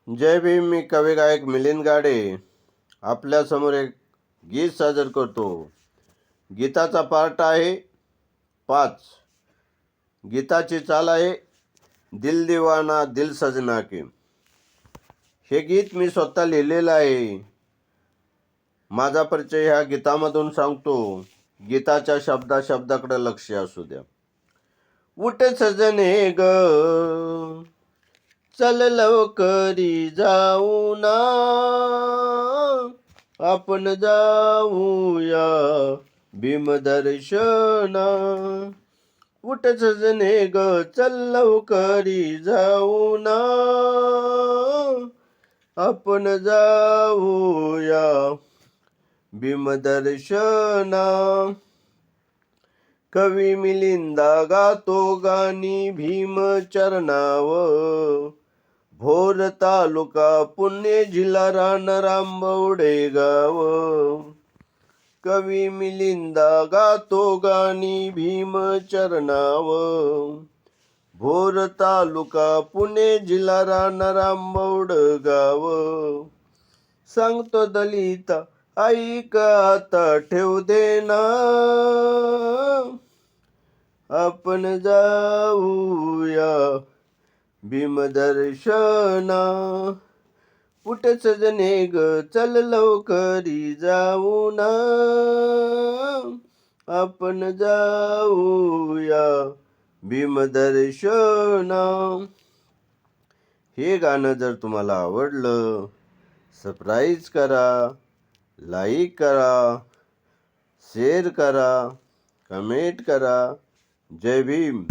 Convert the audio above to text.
जय भीम. मी कवी गायक मिलिंद गाडे आपल्यासमोर एक गीत सादर करतो. गीताचा पार्ट आहे 5. गीताची चाल आहे दिल दिवाना दिल सजना के. हे गीत मी स्वतः लिहिलेलं आहे. माझा परिचय ह्या गीतामधून सांगतो. गीताच्या शब्दाकडे लक्ष असू द्या. उठ सजने ग चल लवकरी जाऊ ना, आपण जाऊया भीमदर्शना. उठ सजने ग चल लवकरी जाऊ ना, आपण जाऊया भीमदर्शना. कवी मिलिंदा गातो गाणी भीम चरणावर. भोर तालुका पुणे जिल्हा रानरांबवडे गाव. कवी मिलिंदा गातो गाणी भीम चरणावर. भोर तालुका पुणे जिल्हा रानरांबवड गाव. सांगतो दलिता ऐक आता ठेव देना, आपण जाऊया भीमदर्शना. उठ सजने ग चल लवकरी जाऊ ना, आपण जाऊया भीमदर्शना. हे गाणं जर तुम्हाला आवडलं, सबस्क्राईब करा, लाईक करा, शेअर करा, कमेंट करा. जय भीम.